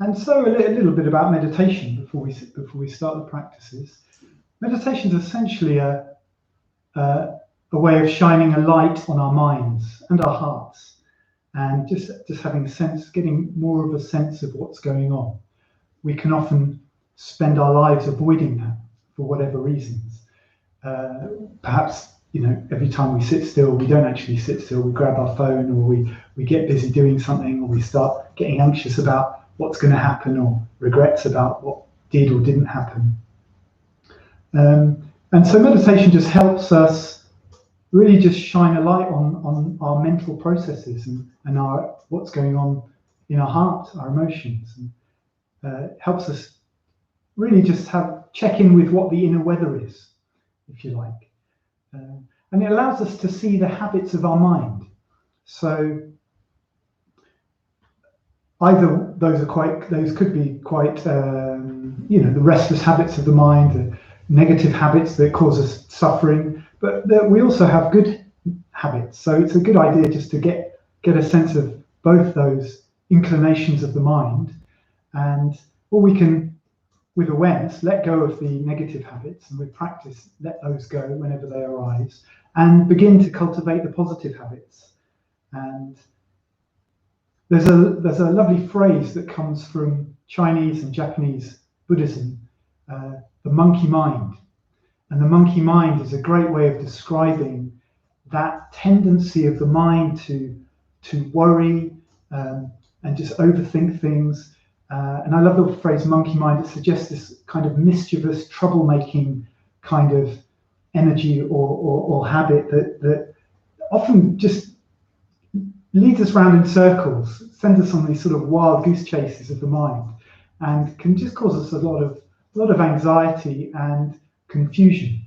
And so a little bit about meditation before we start the practices. Meditation is essentially a way of shining a light on our minds and our hearts, and just having getting more of a sense of what's going on. We can often spend our lives avoiding that for whatever reasons. Perhaps, every time we sit still, we don't actually sit still. We grab our phone, or we get busy doing something, or we start getting anxious about what's going to happen, or regrets about what did or didn't happen. And so meditation just helps us really just shine a light on our mental processes and what's going on in our heart, our emotions. And helps us really just check in with what the inner weather is, if you like. And it allows us to see the habits of our mind. So either those could be quite, the restless habits of the mind, the negative habits that cause us suffering, but we also have good habits. So it's a good idea just to get a sense of both those inclinations of the mind, or we can, with awareness, let go of the negative habits, and with practice, let those go whenever they arise, and begin to cultivate the positive habits. And there's a lovely phrase that comes from Chinese and Japanese Buddhism, the monkey mind. And the monkey mind is a great way of describing that tendency of the mind to worry and just overthink things. And I love the phrase monkey mind. It suggests this kind of mischievous, troublemaking kind of energy or habit that often just leads us round in circles, sends us on these sort of wild goose chases of the mind, and can just cause us a lot of anxiety and confusion.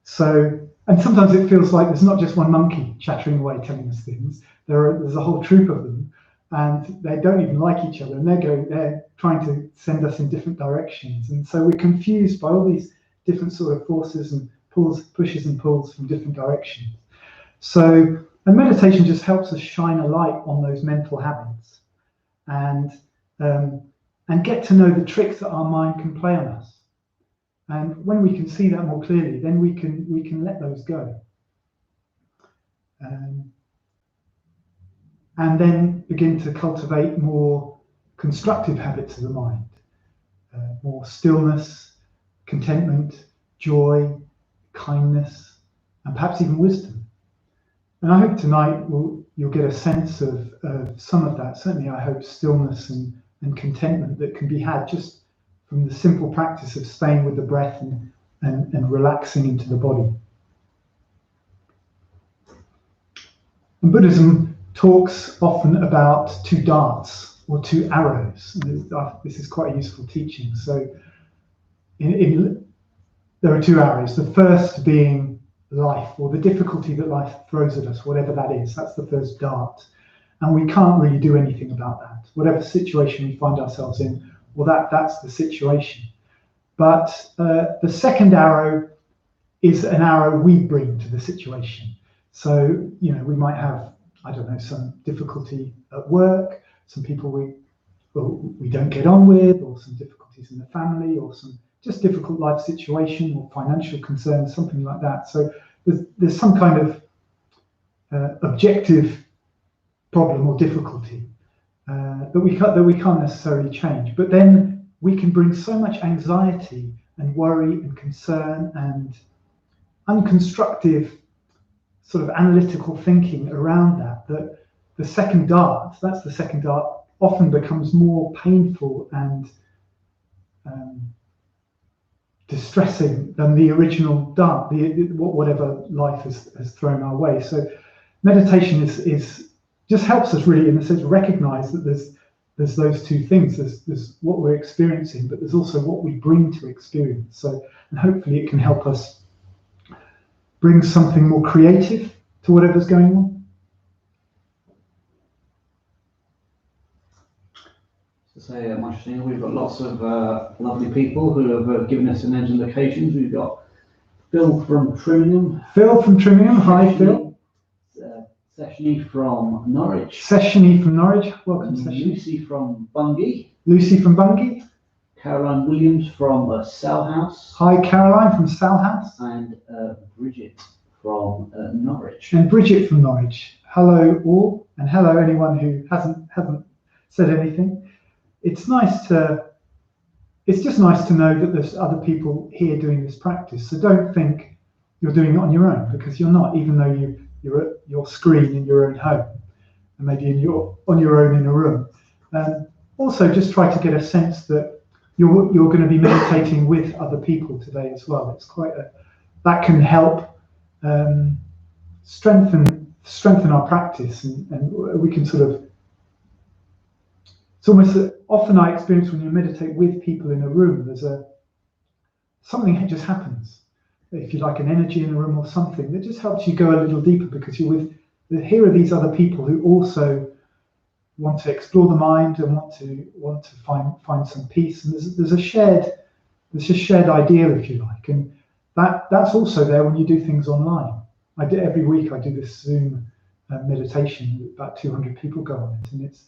So, and sometimes it feels like there's not just one monkey chattering away telling us things. There's a whole troop of them, and they don't even like each other, and they're trying to send us in different directions. And so we're confused by all these different sort of forces and pushes and pulls from different directions. So, and meditation just helps us shine a light on those mental habits and get to know the tricks that our mind can play on us. And when we can see that more clearly, then we can let those go. And then begin to cultivate more constructive habits of the mind, more stillness, contentment, joy, kindness, and perhaps even wisdom. And I hope tonight you'll get a sense of some of that. Certainly I hope stillness and contentment that can be had just from the simple practice of staying with the breath and relaxing into the body. And Buddhism talks often about two darts or two arrows. This is quite a useful teaching. So there are two arrows. The first being life, or the difficulty that life throws at us, whatever that is. That's the first dart. And we can't really do anything about that. Whatever situation we find ourselves in, well, that's the situation. But the second arrow is an arrow we bring to the situation. So, we might have, some difficulty at work, some people we don't get on with, or some difficulties in the family, or some just difficult life situation, or financial concerns, something like that. So there's some kind of objective problem or difficulty that we can't necessarily change. But then we can bring so much anxiety and worry and concern and unconstructive sort of analytical thinking around that the second dart, often becomes more painful and distressing than the original dart, whatever life has thrown our way. So meditation is just helps us really, in a sense, recognize that there's those two things. There's what we're experiencing, but there's also what we bring to experience. So, and hopefully it can help us bring something more creative to whatever's going on. So, Marshall, we've got lots of lovely people who have given us some indications. We've got Phil from Trimmingham. Phil from Trimmingham. Hi, Phil. Sessiony from Norwich. Sessiony from Norwich. Welcome, Sessiony. Lucy from Bungay. Lucy from Bungay. Caroline Williams from Salhouse. Hi, Caroline from Salhouse. And Bridget from Norwich. And Bridget from Norwich. Hello all, and hello anyone who hasn't said anything. It's just nice to know that there's other people here doing this practice. So don't think you're doing it on your own, because you're not, even though you're at your screen in your own home, and maybe on your own in a room. Also, just try to get a sense that you're going to be meditating with other people today as well. It's that can help strengthen our practice, and we can sort of. It's almost often I experience when you meditate with people in a room, there's something that just happens. If you like, an energy in the room or something that just helps you go a little deeper, because you're with. Here are these other people who also want to explore the mind and want to find some peace. And there's a shared ideal, if you like, and that's also there when you do things online. Every week I do this Zoom meditation. About 200 people go on it, and it's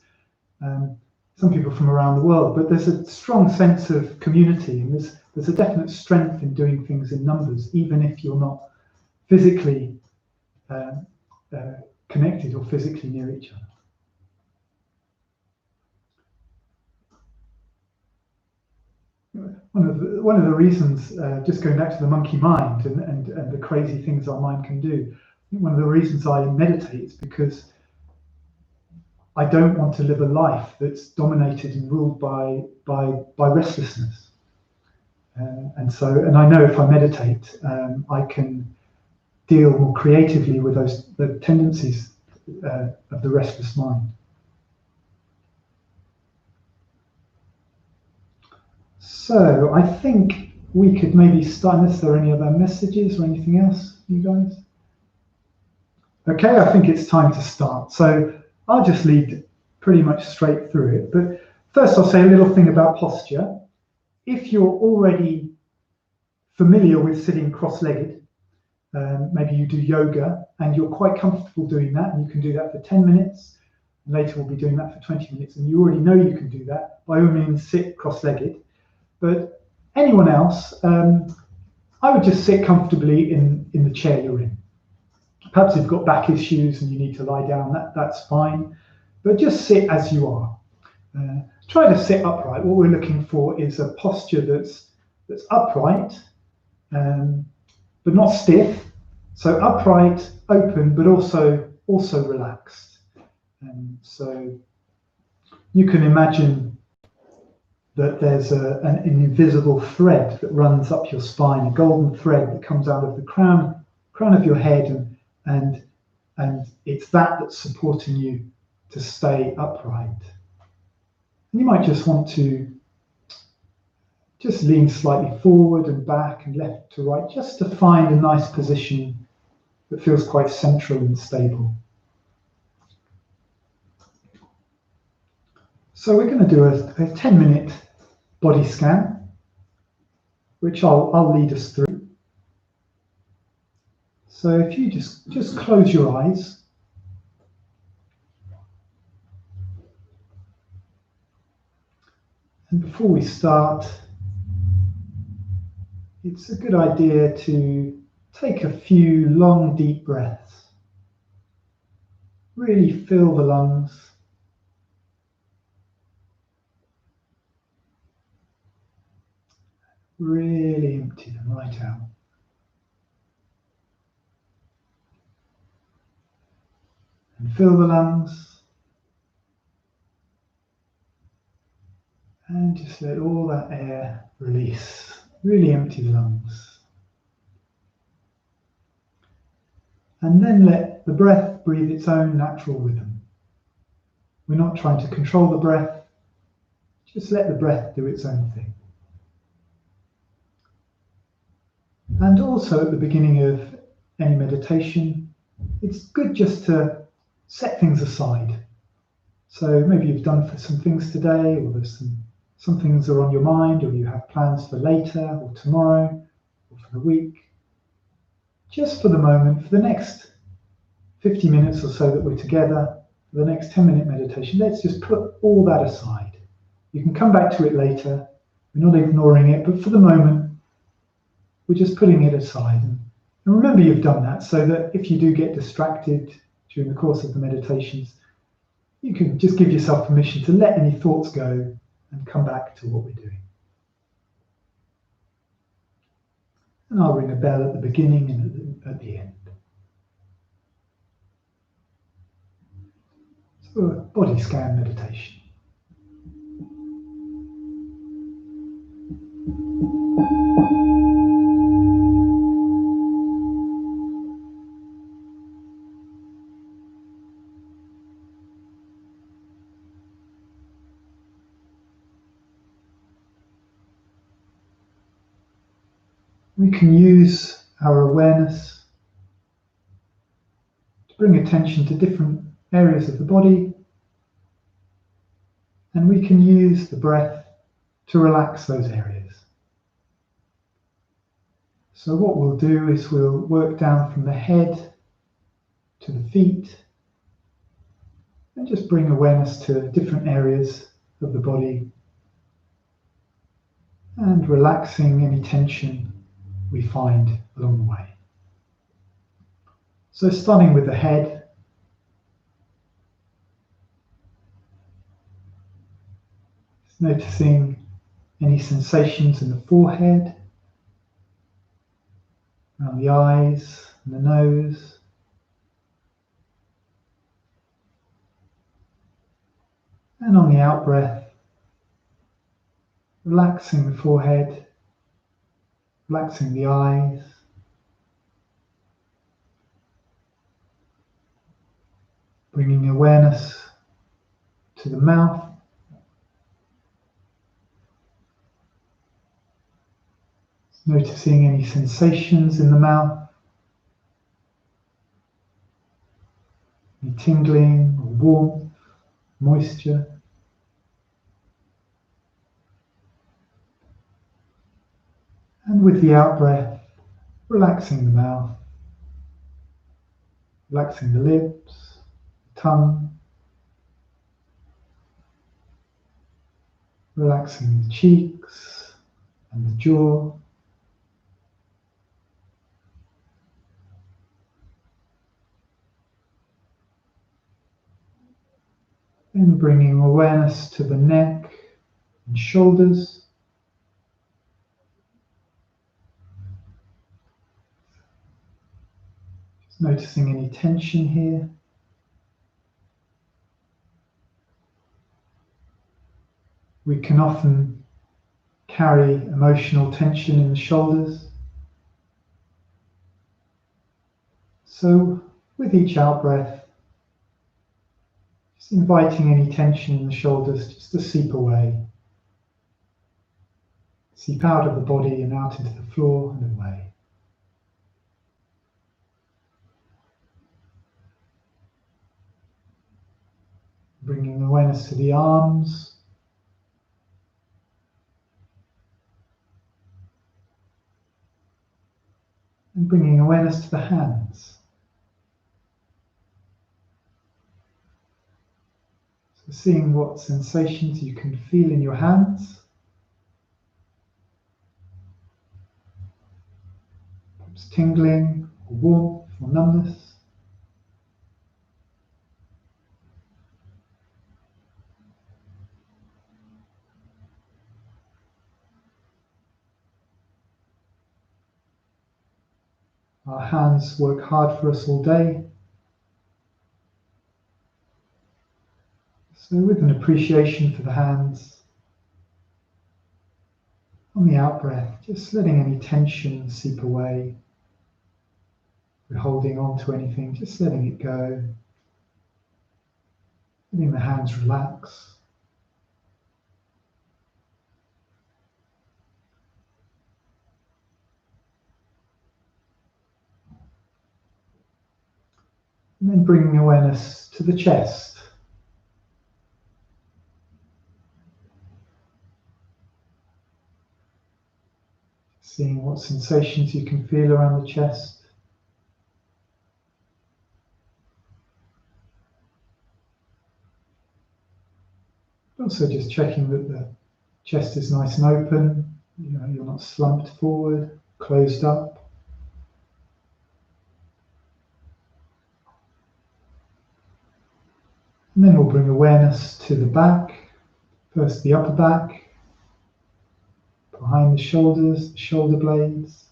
some people from around the world. But there's a strong sense of community, and there's a definite strength in doing things in numbers, even if you're not physically connected or physically near each other. One of the reasons, just going back to the monkey mind and the crazy things our mind can do, one of the reasons I meditate is because I don't want to live a life that's dominated and ruled by restlessness. And I know if I meditate, I can deal more creatively with the tendencies of the restless mind. So I think we could maybe start, unless there are any other messages or anything else, you guys? Okay, I think it's time to start. So I'll just lead pretty much straight through it. But first I'll say a little thing about posture. If you're already familiar with sitting cross-legged, maybe you do yoga and you're quite comfortable doing that, and you can do that for 10 minutes. Later we'll be doing that for 20 minutes, and you already know you can do that. By all means, sit cross-legged. But anyone else, I would just sit comfortably in the chair you're in. Perhaps you've got back issues and you need to lie down, that's fine. But just sit as you are. Try to sit upright. What we're looking for is a posture that's upright, but not stiff. So upright, open, but also relaxed. So you can imagine that there's an invisible thread that runs up your spine, a golden thread that comes out of the crown of your head, and it's that's supporting you to stay upright. And you might just want to just lean slightly forward and back and left to right, just to find a nice position that feels quite central and stable. So we're going to do a 10-minute body scan, which I'll lead us through. So if you just close your eyes. And before we start, it's a good idea to take a few long, deep breaths. Really fill the lungs. Really empty them right out. And fill the lungs. And just let all that air release. Really empty the lungs. And then let the breath breathe its own natural rhythm. We're not trying to control the breath. Just let the breath do its own thing. And also at the beginning of any meditation, it's good just to set things aside. So maybe you've done some things today, or there's some things are on your mind, or you have plans for later or tomorrow or for the week. Just for the moment, for the next 50 minutes or so that we're together, for the next 10-minute meditation, let's just put all that aside. You can come back to it later. We're not ignoring it, but for the moment, we're just putting it aside. And remember you've done that, so that if you do get distracted during the course of the meditations, you can just give yourself permission to let any thoughts go and come back to what we're doing. And I'll ring a bell at the beginning and at the end. So a body scan meditation. We can use our awareness to bring attention to different areas of the body, and we can use the breath to relax those areas. So what we'll do is we'll work down from the head to the feet and just bring awareness to different areas of the body and relaxing any tension we find along the way. So starting with the head, just noticing any sensations in the forehead, around the eyes and the nose, and on the out breath, relaxing the forehead, relaxing the eyes, bringing awareness to the mouth, noticing any sensations in the mouth, any tingling or warmth, moisture. And with the out breath, relaxing the mouth, relaxing the lips, the tongue, relaxing the cheeks and the jaw. Then bringing awareness to the neck and shoulders. Just noticing any tension here. We can often carry emotional tension in the shoulders. So with each out breath, just inviting any tension in the shoulders just to seep away. Seep out of the body and out into the floor and away. Bringing awareness to the arms, and bringing awareness to the hands. So seeing what sensations you can feel in your hands. Perhaps tingling, or warmth, or numbness. Our hands work hard for us all day. So with an appreciation for the hands, on the out breath, just letting any tension seep away. If we're holding on to anything, just letting it go. Letting the hands relax. And then bringing awareness to the chest. Seeing what sensations you can feel around the chest. Also just checking that the chest is nice and open, you're not slumped forward, closed up. And then we'll bring awareness to the back, first the upper back, behind the shoulders, the shoulder blades.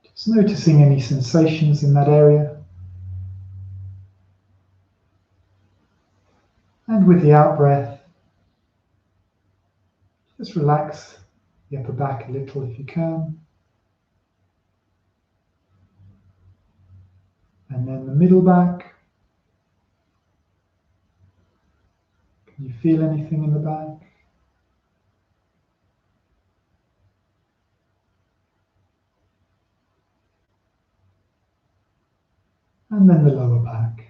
Just noticing any sensations in that area. And with the out breath, just relax the upper back a little if you can. And then the middle back. Can you feel anything in the back? And then the lower back.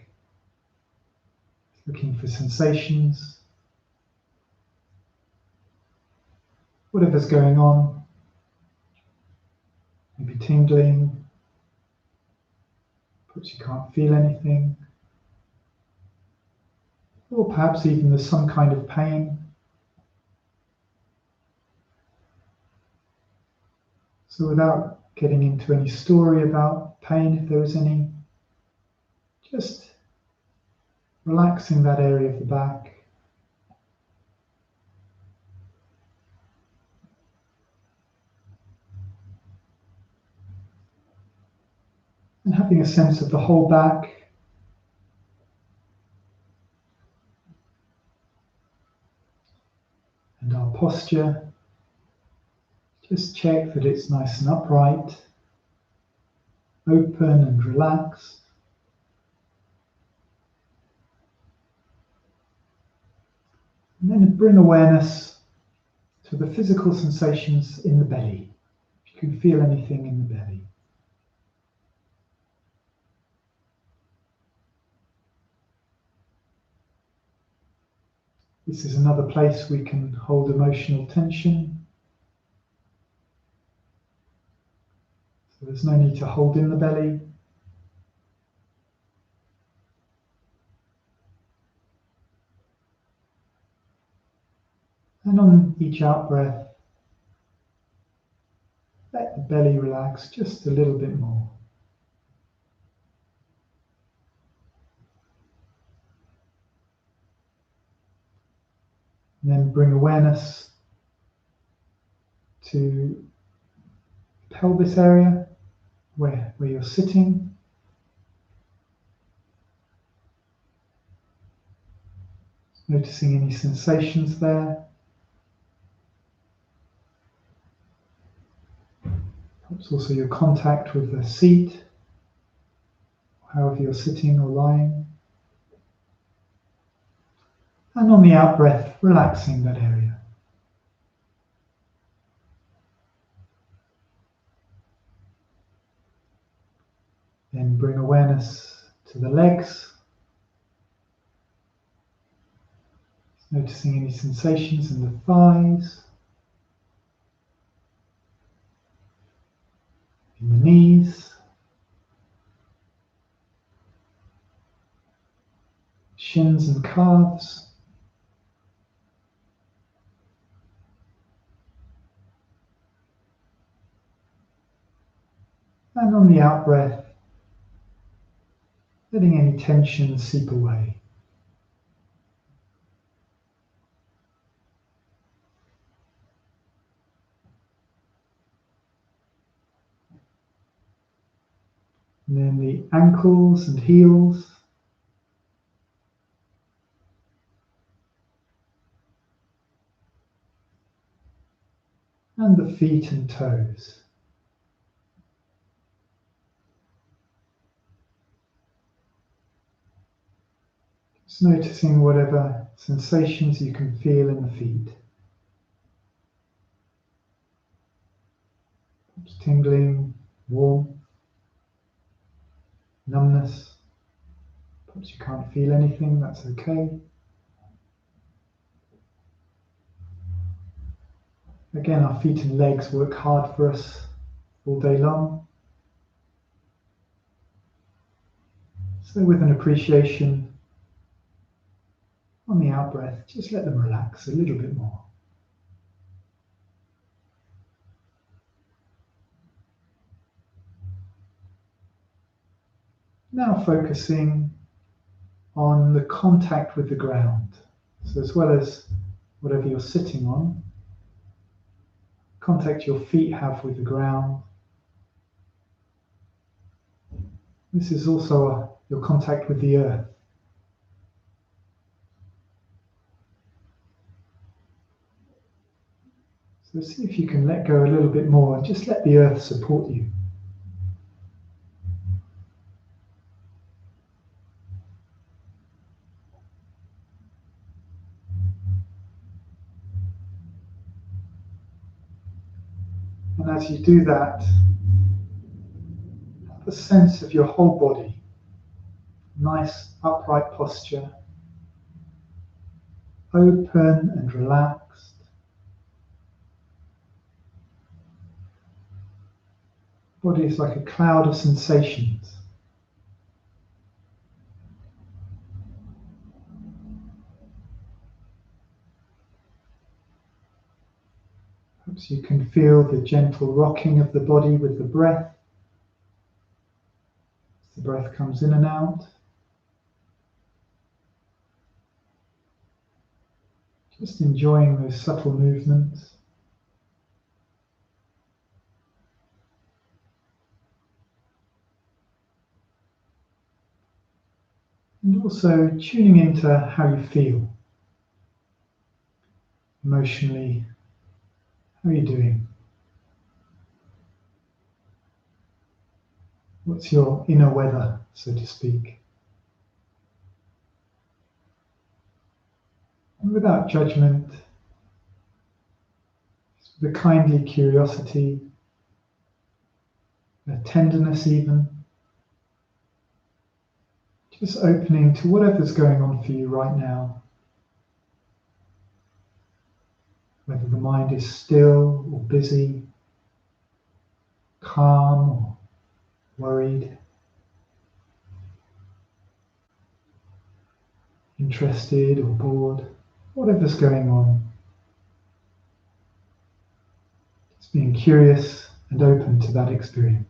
Looking for sensations. Whatever's going on. Maybe tingling. Perhaps you can't feel anything. Or perhaps even there's some kind of pain. So without getting into any story about pain, if there is any, just relaxing that area of the back. And having a sense of the whole back. And our posture. Just check that it's nice and upright, open and relaxed. And then bring awareness to the physical sensations in the belly. If you can feel anything in the belly. This is another place we can hold emotional tension. So there's no need to hold in the belly. And on each out breath, let the belly relax just a little bit more. And then bring awareness to the pelvis area, where you're sitting. Noticing any sensations there. Perhaps also your contact with the seat, however you're sitting or lying. And on the out breath, relaxing that area. Then bring awareness to the legs. Noticing any sensations in the thighs, in the knees, shins and calves. And on the out breath, letting any tension seep away. And then the ankles and heels. And the feet and toes. Just noticing whatever sensations you can feel in the feet. Perhaps tingling, warm, numbness. Perhaps you can't feel anything, that's okay. Again, our feet and legs work hard for us all day long. So with an appreciation On the out breath, just let them relax a little bit more. Now focusing on the contact with the ground. So as well as whatever you're sitting on, contact your feet have with the ground. This is also your contact with the earth. So see if you can let go a little bit more and just let the earth support you. And as you do that, have a sense of your whole body. Nice upright posture, open and relaxed. Body is like a cloud of sensations. Perhaps you can feel the gentle rocking of the body with the breath. As the breath comes in and out. Just enjoying those subtle movements. And also tuning into how you feel. Emotionally, how are you doing? What's your inner weather, so to speak? And without judgment, just with a kindly curiosity, a tenderness even, just opening to whatever's going on for you right now. Whether the mind is still or busy, calm or worried, interested or bored, whatever's going on. Just being curious and open to that experience.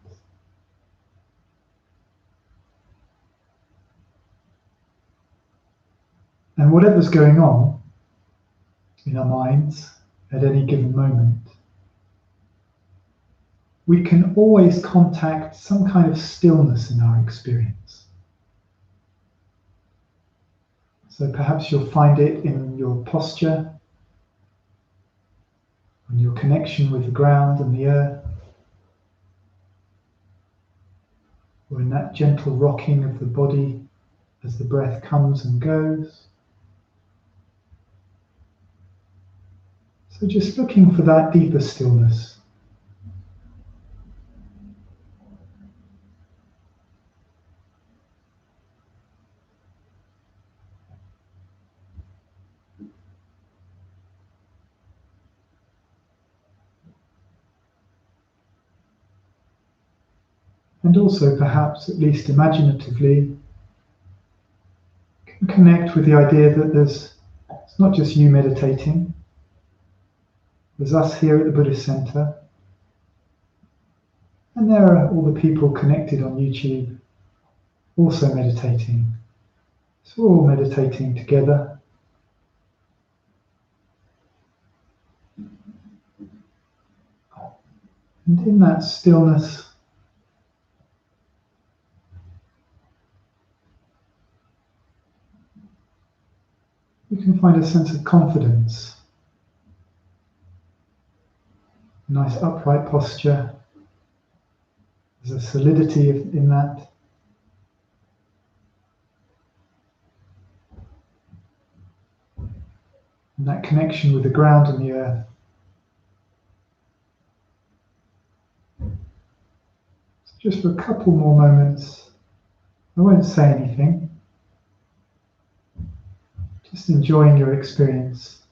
And whatever's going on in our minds at any given moment, we can always contact some kind of stillness in our experience. So perhaps you'll find it in your posture, in your connection with the ground and the earth, or in that gentle rocking of the body as the breath comes and goes. So just looking for that deeper stillness. And also perhaps, at least imaginatively, can connect with the idea that it's not just you meditating. There's us here at the Buddhist Center, and there are all the people connected on YouTube also meditating. So we're all meditating together. And in that stillness, you can find a sense of confidence. A nice upright posture. There's a solidity in that. And that connection with the ground and the earth. So just for a couple more moments, I won't say anything. Just enjoying your experience,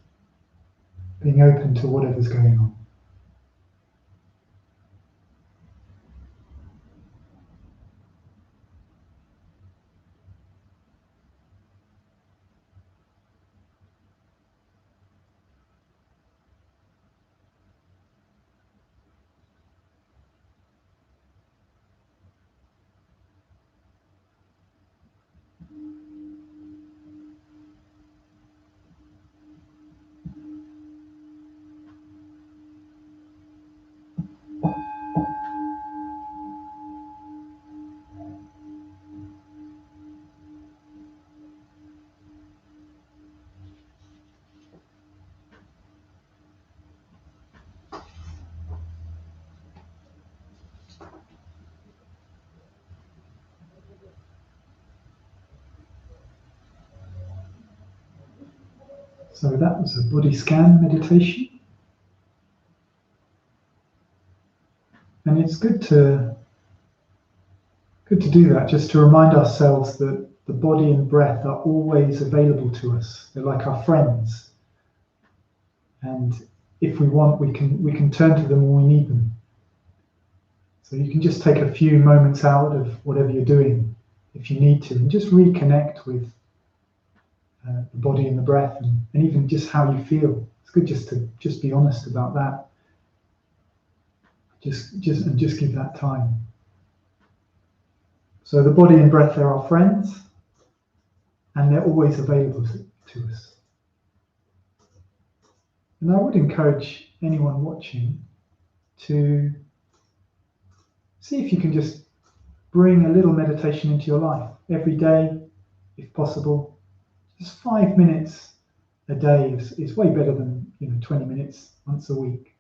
being open to whatever's going on. So that was a body scan meditation. And it's good to do that, just to remind ourselves that the body and breath are always available to us. They're like our friends. And if we want, we can turn to them when we need them. So you can just take a few moments out of whatever you're doing, if you need to, and just reconnect with the body and the breath, and even just how you feel. It's good just to be honest about that. Just give that time. So the body and breath are our friends, and they're always available to us. And I would encourage anyone watching to see if you can just bring a little meditation into your life every day, if possible. Just 5 minutes a day is way better than 20 minutes once a week.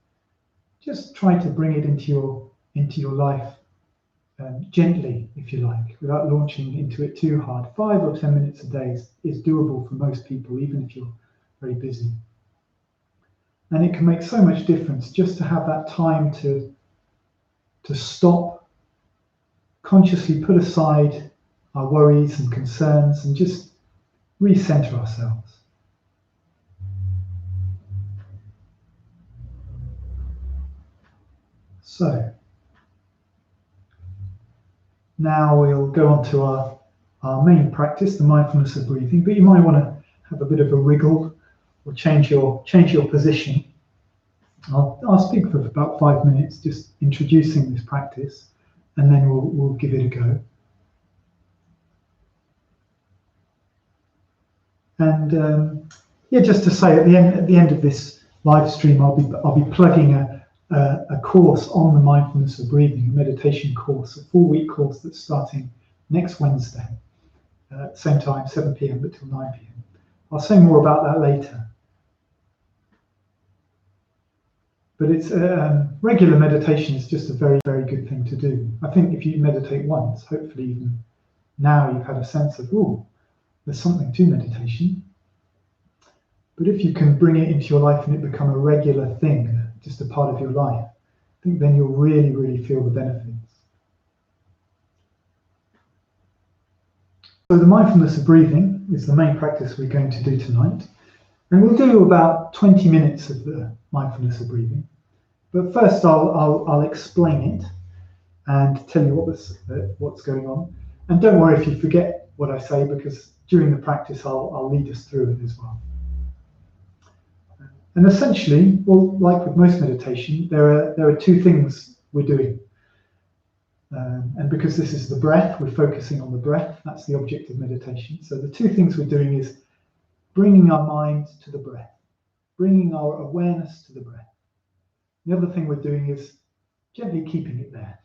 Just try to bring it into your life gently, if you like, without launching into it too hard. 5 or 10 minutes a day is doable for most people, even if you're very busy. And it can make so much difference just to have that time to stop, consciously put aside our worries and concerns, and just recenter ourselves. So now we'll go on to our main practice, the mindfulness of breathing, but you might want to have a bit of a wriggle or change your position. I'll speak for about 5 minutes, just introducing this practice, and then we'll give it a go. And just to say, at the end of this live stream, I'll be plugging a course on the mindfulness of breathing, a meditation course, a 4-week course that's starting next Wednesday, same time, 7 p.m. but till 9 p.m. I'll say more about that later. But it's regular meditation is just a very, very good thing to do. I think if you meditate once, hopefully even now you've had a sense of, there's something to meditation. But if you can bring it into your life and it become a regular thing, just a part of your life, I think then you'll really, really feel the benefits. So the mindfulness of breathing is the main practice we're going to do tonight. And we'll do about 20 minutes of the mindfulness of breathing. But first I'll explain it and tell you what's going on. And don't worry if you forget what I say, because during the practice I'll lead us through it as well. And essentially, like with most meditation, there are 2 things we're doing. And because this is the breath, we're focusing on the breath. That's the object of meditation. So the 2 things we're doing is bringing our mind to the breath, bringing our awareness to the breath. The other thing we're doing is gently keeping it there.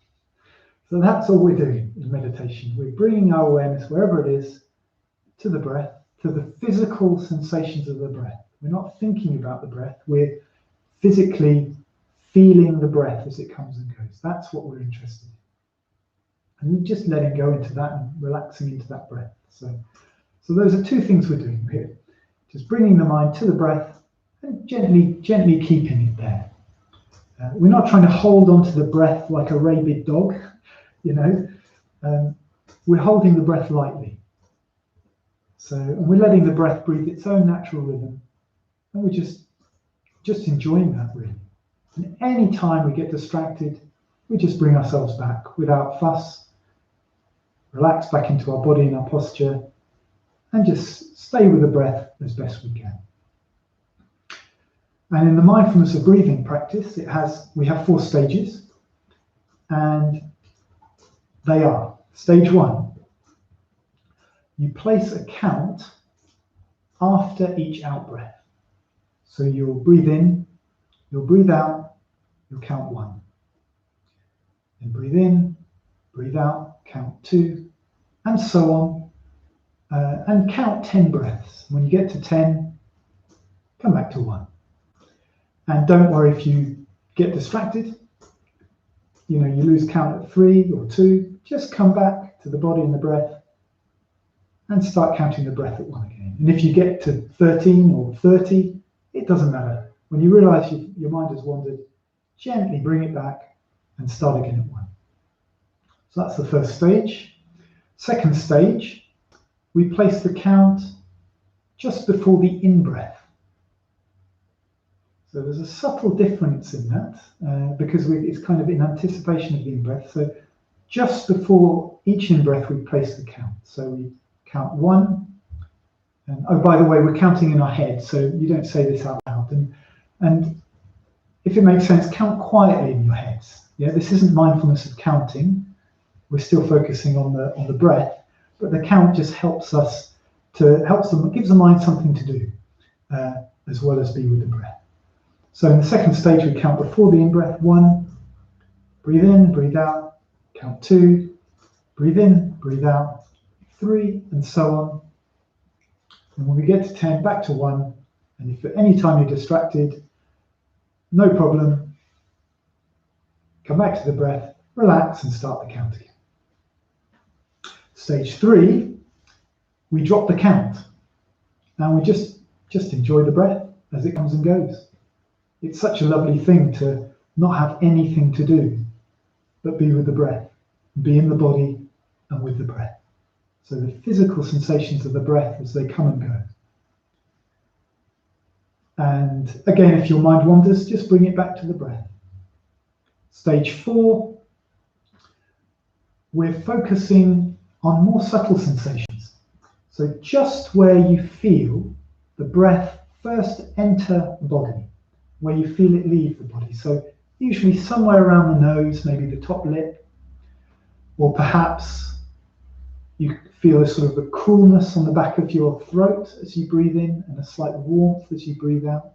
So that's all we're doing in meditation. We're bringing our awareness, wherever it is, to the breath, to the physical sensations of the breath. We're not thinking about the breath. We're physically feeling the breath as it comes and goes. That's what we're interested in. And just letting go into that and relaxing into that breath. So those are 2 things we're doing here. Just bringing the mind to the breath and gently keeping it there. We're not trying to hold on to the breath like a rabid dog, we're holding the breath lightly. And we're letting the breath breathe its own natural rhythm, and we're just enjoying that, really. And any time we get distracted, we just bring ourselves back without fuss, relax back into our body and our posture, and just stay with the breath as best we can. And in the mindfulness of breathing practice, we have 4 stages, and they are: stage 1, you place a count after each out breath. So you'll breathe in, you'll breathe out, you'll count 1. Then breathe in, breathe out, count 2, and so on. And count 10 breaths. When you get to 10, come back to 1. And don't worry if you get distracted. You lose count at 3 or 2. Just come back to the body and the breath and start counting the breath at 1 again. And if you get to 13 or 30, it doesn't matter. When you realize your mind has wandered, gently bring it back and start again at 1. So that's the first stage. Second stage, we place the count just before the in-breath. So there's a subtle difference in that because it's kind of in anticipation of the in-breath. So just before each in-breath, we place the count. So we count 1. And oh, by the way, we're counting in our head, so you don't say this out loud. And if it makes sense, count quietly in your heads. Yeah, this isn't mindfulness of counting. We're still focusing on the breath, but the count just gives the mind something to do, as well as be with the breath. So in the second stage, we count before the in-breath. 1, breathe in, breathe out. Count 2, breathe in, breathe out. 3, and so on. And when we get to 10, back to 1. And if at any time you're distracted, no problem. Come back to the breath, relax, and start the count again. Stage 3, we drop the count. And we just enjoy the breath as it comes and goes. It's such a lovely thing to not have anything to do, but be with the breath, be in the body and with the breath. So the physical sensations of the breath as they come and go. And again, if your mind wanders, just bring it back to the breath. Stage 4, we're focusing on more subtle sensations. So just where you feel the breath first enter the body, where you feel it leave the body. So usually somewhere around the nose, maybe the top lip, or perhaps you feel a sort of a coolness on the back of your throat as you breathe in and a slight warmth as you breathe out.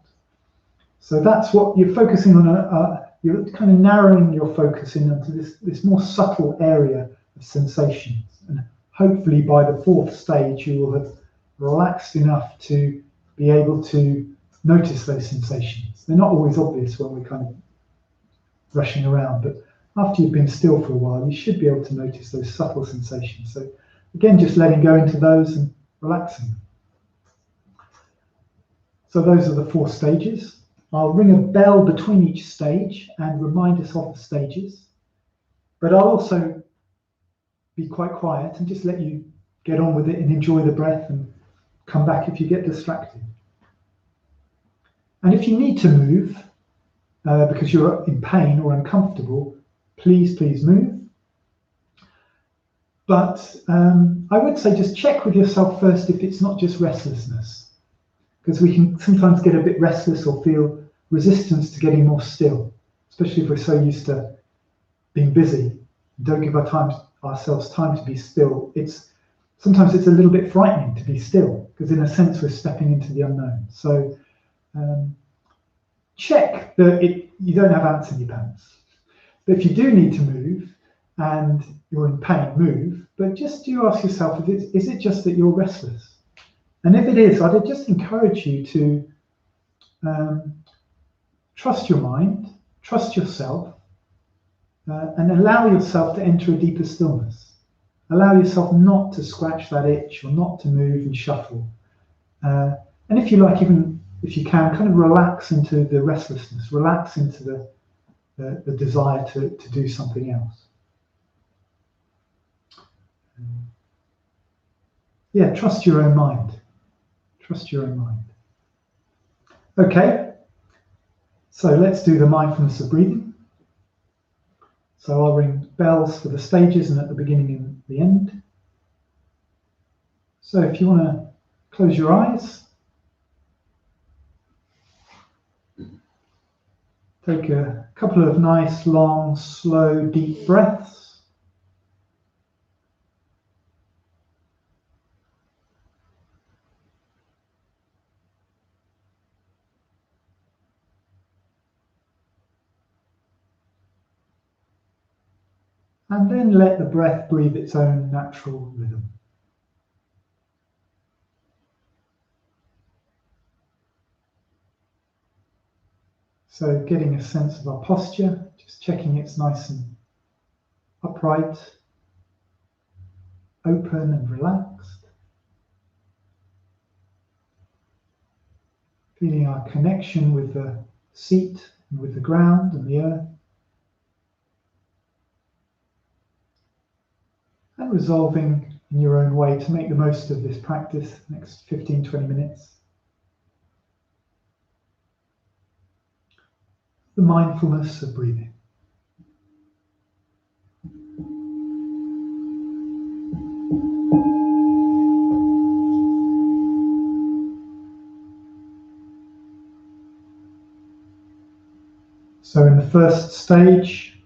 So that's what you're focusing on. You're kind of narrowing your focus in onto this more subtle area of sensations. And hopefully by the 4th stage, you will have relaxed enough to be able to notice those sensations. They're not always obvious when we're kind of rushing around, but after you've been still for a while, you should be able to notice those subtle sensations. So again, just letting go into those and relaxing. So those are the 4 stages. I'll ring a bell between each stage and remind us of the stages, but I'll also be quite quiet and just let you get on with it and enjoy the breath and come back if you get distracted. And if you need to move because you're in pain or uncomfortable, please move. But I would say just check with yourself first if it's not just restlessness, because we can sometimes get a bit restless or feel resistance to getting more still, especially if we're so used to being busy. Don't give ourselves time to be still. Sometimes it's a little bit frightening to be still, because in a sense we're stepping into the unknown. So check that you don't have ants in your pants. But if you do need to move and you're in pain, move. But just do ask yourself, is it just that you're restless? And if it is, I'd just encourage you to trust your mind, trust yourself, and allow yourself to enter a deeper stillness. Allow yourself not to scratch that itch or not to move and shuffle. And if you like, even if you can, kind of relax into the restlessness, relax into the desire to do something else. Yeah, trust your own mind. Trust your own mind. Okay, so let's do the mindfulness of breathing. So I'll ring bells for the stages and at the beginning and the end. So if you want to close your eyes, take a couple of nice, long, slow, deep breaths. And then let the breath breathe its own natural rhythm. So getting a sense of our posture, just checking it's nice and upright, open and relaxed. Feeling our connection with the seat and with the ground and the earth. And resolving in your own way to make the most of this practice, next 15-20 minutes. The mindfulness of breathing. So in the first stage,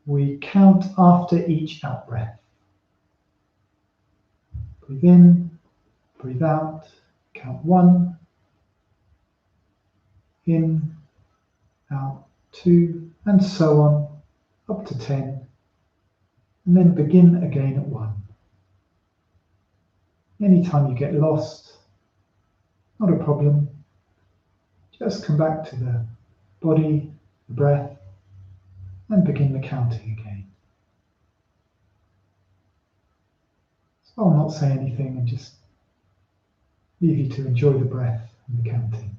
we count after each out-breath. Breathe in, breathe out, count 1, in, out, 2, and so on, up to 10, and then begin again at 1. Anytime you get lost, not a problem, just come back to the body, the breath, and begin the counting again. So I'll not say anything and just leave you to enjoy the breath and the counting.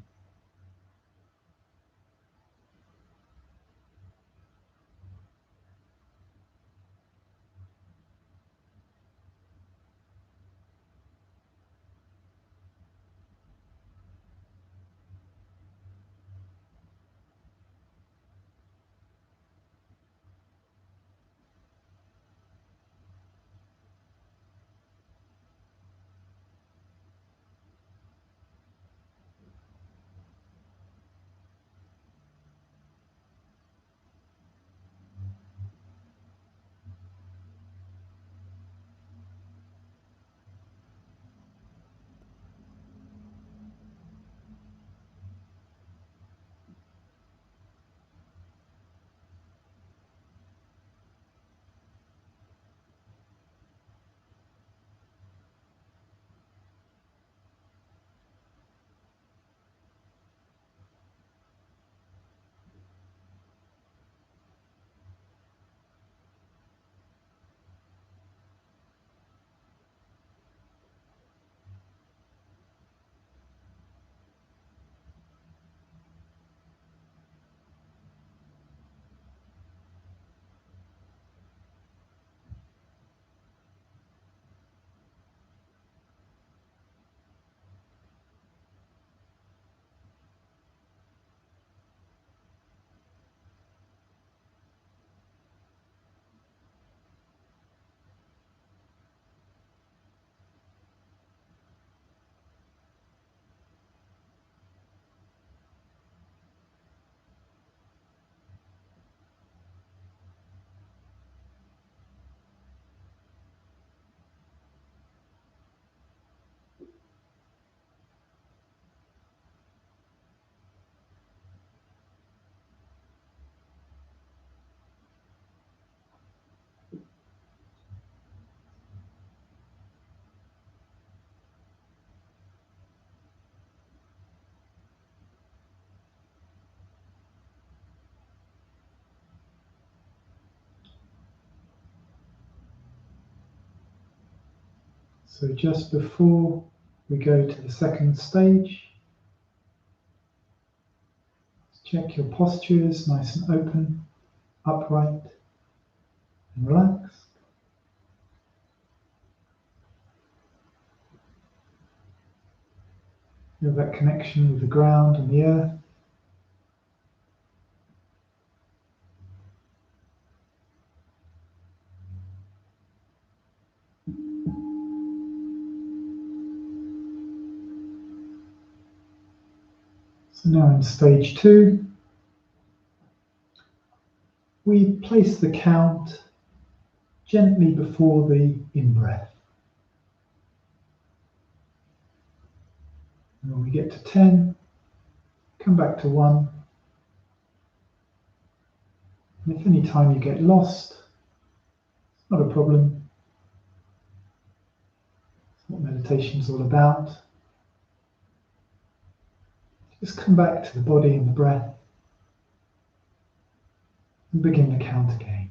So just before we go to the second stage, check your postures, nice and open, upright, and relaxed. Feel that connection with the ground and the earth. So now in stage 2, we place the count gently before the in-breath. And when we get to 10, come back to 1. And if any time you get lost, it's not a problem. It's what meditation is all about. Just come back to the body and the breath and begin the count again.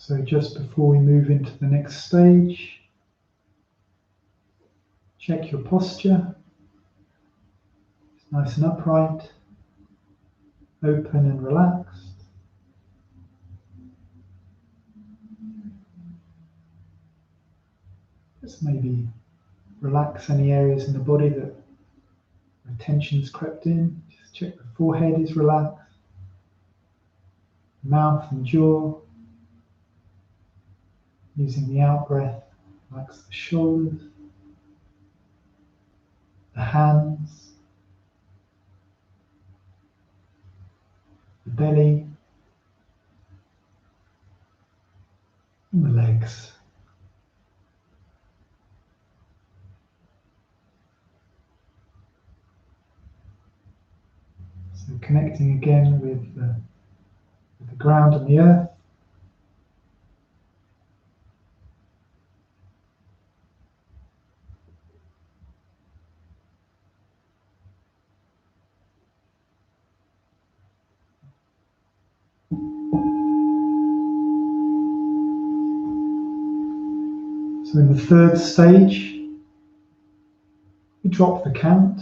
So just before we move into the next stage, check your posture. It's nice and upright, open and relaxed. Just maybe relax any areas in the body that tension's crept in. Just check the forehead is relaxed, mouth and jaw. Using the out breath, relax the shoulders, the hands, the belly, and the legs. So connecting again with the ground and the earth. So in the third stage, we drop the count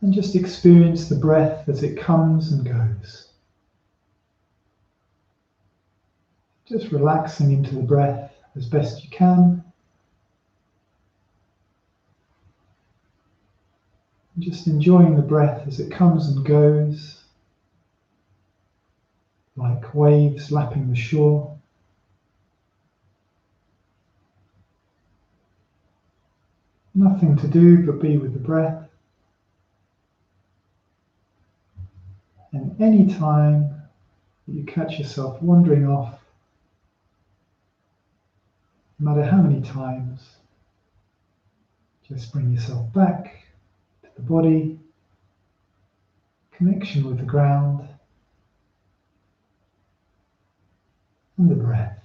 and just experience the breath as it comes and goes. Just relaxing into the breath as best you can. Just enjoying the breath as it comes and goes, like waves lapping the shore. Nothing to do but be with the breath. And any time that you catch yourself wandering off, no matter how many times, just bring yourself back to the body, connection with the ground, and the breath.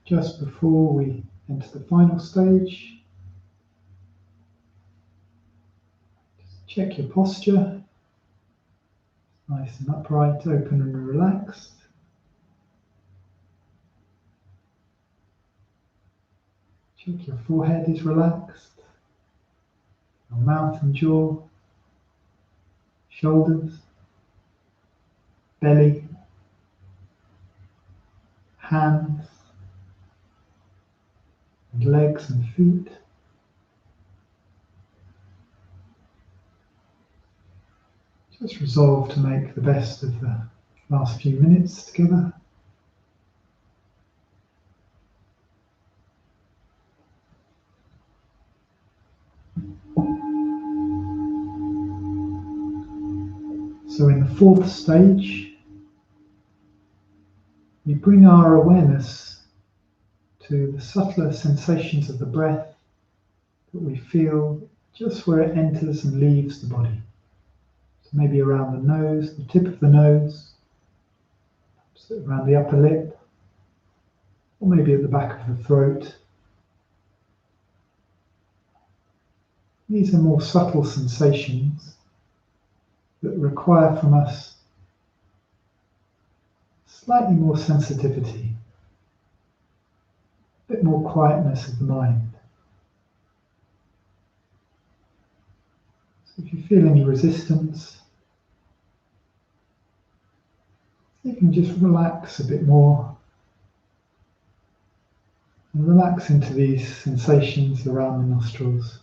Just before we enter the final stage, just check your posture. Nice and upright, open and relaxed. Check your forehead is relaxed. Your mouth and jaw, shoulders, belly, hands, and legs and feet. Just resolve to make the best of the last few minutes together. So in the fourth stage, we bring our awareness to the subtler sensations of the breath that we feel just where it enters and leaves the body. So maybe around the nose, the tip of the nose, around the upper lip, or maybe at the back of the throat. These are more subtle sensations that require from us slightly more sensitivity, a bit more quietness of the mind. So if you feel any resistance, you can just relax a bit more and relax into these sensations around the nostrils.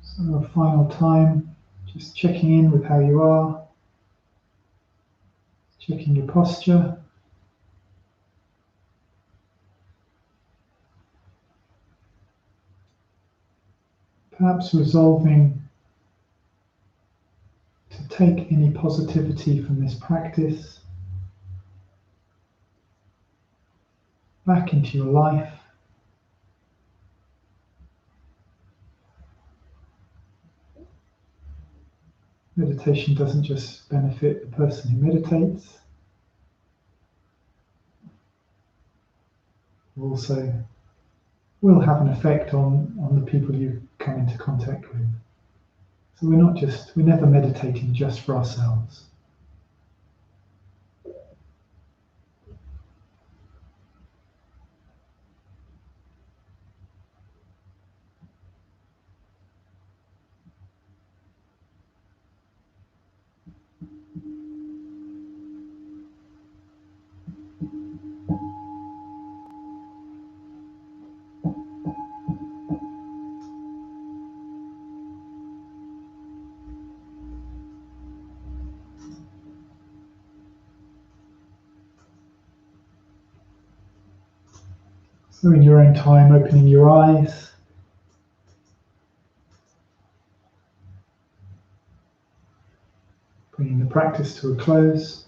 So a final time, just checking in with how you are, checking your posture. Perhaps resolving to take any positivity from this practice back into your life. Meditation doesn't just benefit the person who meditates, it also will have an effect on the people you come into contact with. So we're never meditating just for ourselves. So in your own time, opening your eyes, bringing the practice to a close.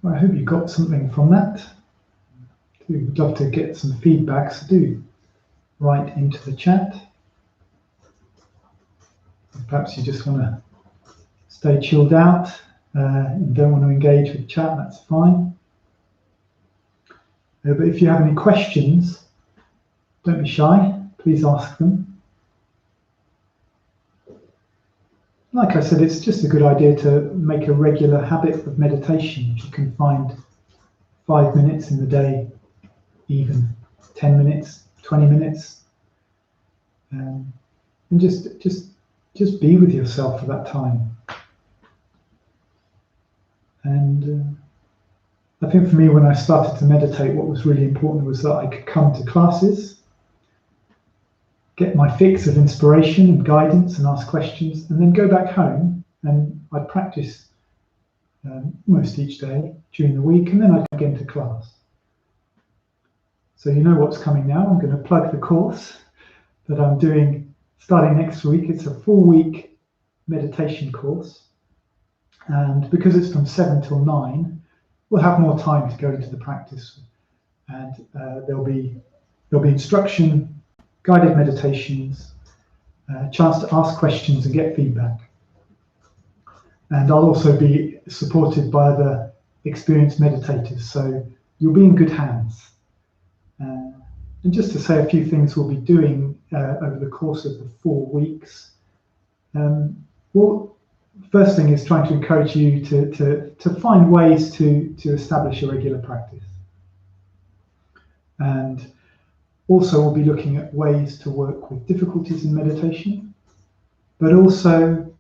Well, I hope you got something from that. We'd love to get some feedback, so do write into the chat. Perhaps you just want to stay chilled out and don't want to engage with chat, that's fine. But if you have any questions, don't be shy, please ask them. Like I said, it's just a good idea to make a regular habit of meditation. If you can find 5 minutes in the day, even 10 minutes, 20 minutes, and just be with yourself for that time. And I think for me, when I started to meditate, what was really important was that I could come to classes, get my fix of inspiration and guidance and ask questions, and then go back home and I'd practice almost each day during the week, and then I'd get into class. So you know what's coming now. I'm going to plug the course that I'm doing starting next week. It's a 4-week meditation course, and because it's from 7 till 9, we'll have more time to go into the practice, and there'll be instruction, guided meditations, a chance to ask questions and get feedback. And I'll also be supported by other experienced meditators, so you'll be in good hands. And just to say a few things we'll be doing over the course of the 4 weeks. Well, first thing is trying to encourage you to find ways to establish a regular practice. And also we'll be looking at ways to work with difficulties in meditation, but also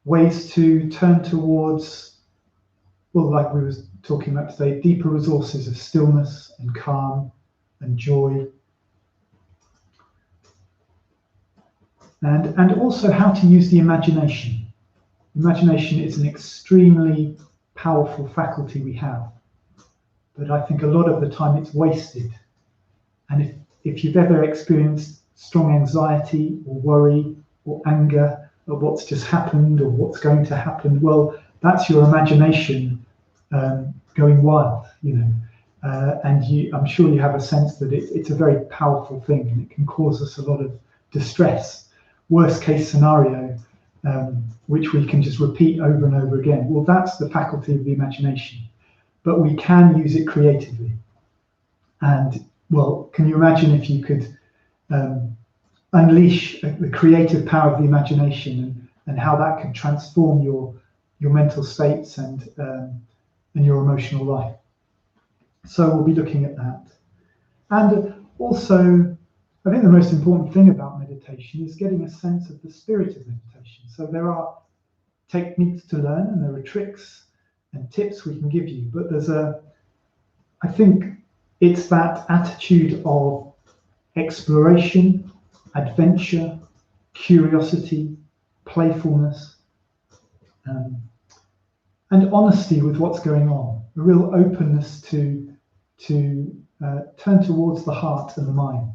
ways to turn towards, well, like we were talking about today, deeper resources of stillness and calm and joy. And also how to use the imagination. Imagination is an extremely powerful faculty we have, but I think a lot of the time it's wasted. And if you've ever experienced strong anxiety or worry or anger at what's just happened or what's going to happen, well, that's your imagination going wild, you know. And I'm sure you have a sense that it's a very powerful thing, and it can cause us a lot of distress. Worst case scenario, which we can just repeat over and over again. Well, that's the faculty of the imagination, but we can use it creatively. And well, can you imagine if you could unleash the creative power of the imagination, and how that could transform your mental states and your emotional life? So we'll be looking at that. And also, I think the most important thing about meditation is getting a sense of the spirit of meditation. So there are techniques to learn, and there are tricks and tips we can give you, but I think it's that attitude of exploration, adventure, curiosity, playfulness, and honesty with what's going on. A real openness to turn towards the heart and the mind.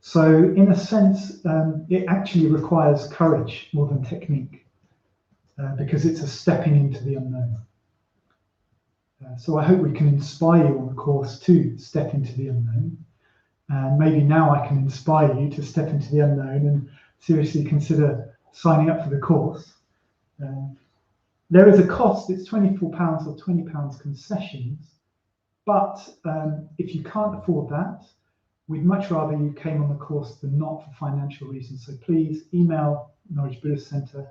So in a sense, it actually requires courage more than technique, because it's a stepping into the unknown. So I hope we can inspire you on the course to step into the unknown. And maybe now I can inspire you to step into the unknown and seriously consider signing up for the course. There is a cost. It's £24 or £20 concessions. But if you can't afford that, we'd much rather you came on the course than not for financial reasons. So please email Norwich Buddhist Centre,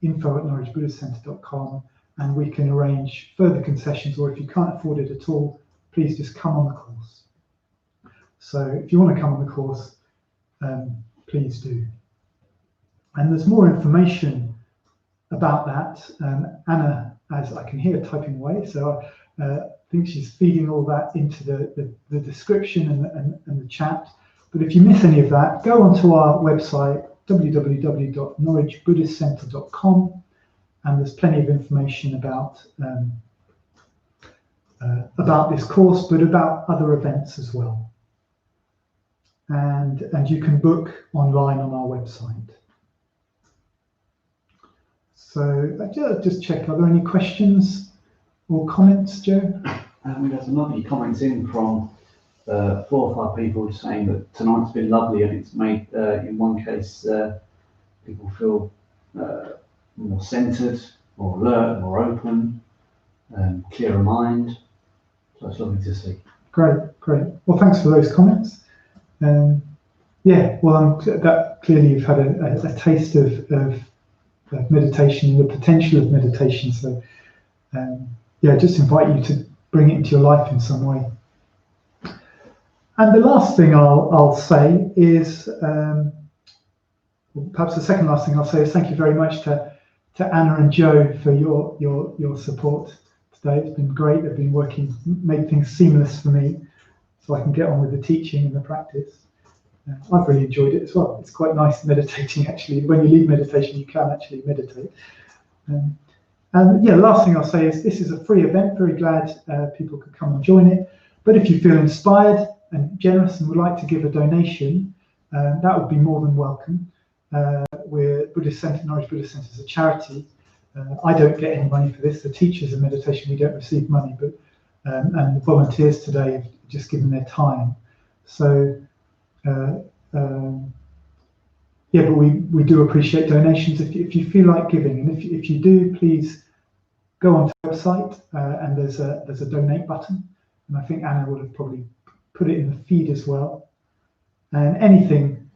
info@norwichbuddhistcentre.com, and we can arrange further concessions, or if you can't afford it at all, please just come on the course. So if you want to come on the course, please do. And there's more information about that. Anna, as I can hear, typing away, so I think she's feeding all that into the description and the chat. But if you miss any of that, go onto our website, www.norwichbuddhistcentre.com, and there's plenty of information about this course, but about other events as well. And you can book online on our website. So just check, are there any questions or comments, Joe? We had some lovely comments in from 4 or 5 people saying that tonight's been lovely, and it's made, in one case, people feel more centered, more alert, more open, clearer mind. So it's lovely to see. Great. Well, thanks for those comments. Yeah, well, that clearly you've had a taste of meditation, the potential of meditation. So, yeah, just invite you to bring it into your life in some way. And the last thing I'll say is, perhaps the second last thing I'll say is thank you very much to Anna and Joe for your support today. It's been great. They've been made things seamless for me, so I can get on with the teaching and the practice. I've really enjoyed it as well. It's quite nice meditating, actually. When you leave meditation, you can actually meditate. And yeah, last thing I'll say is this is a free event. Very glad people could come and join it. But if you feel inspired and generous and would like to give a donation, that would be more than welcome. We're Buddhist Centre, Norwich Buddhist Centre is a charity. I don't get any money for this. The teachers of meditation, we don't receive money, but and the volunteers today have just given their time. So yeah, but we do appreciate donations if you feel like giving, and if you do, please go onto the website and there's a donate button, and I think Anna would have probably put it in the feed as well. And anything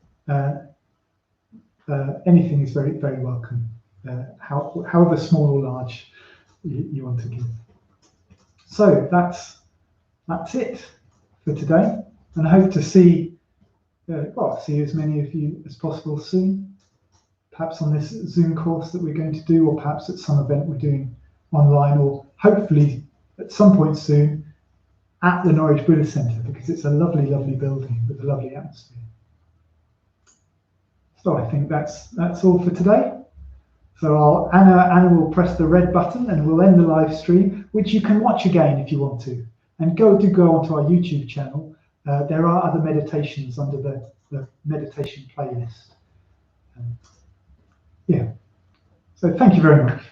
is very, very welcome, however small or large you want to give. So that's it for today, and I hope to see as many of you as possible soon, perhaps on this Zoom course that we're going to do, or perhaps at some event we're doing online, or hopefully at some point soon at the Norwich Buddhist Centre, because it's a lovely, lovely building with a lovely atmosphere. So I think that's all for today. So Anna will press the red button and we'll end the live stream, which you can watch again if you want to. And go onto our YouTube channel. There are other meditations under the meditation playlist. Yeah. So thank you very much.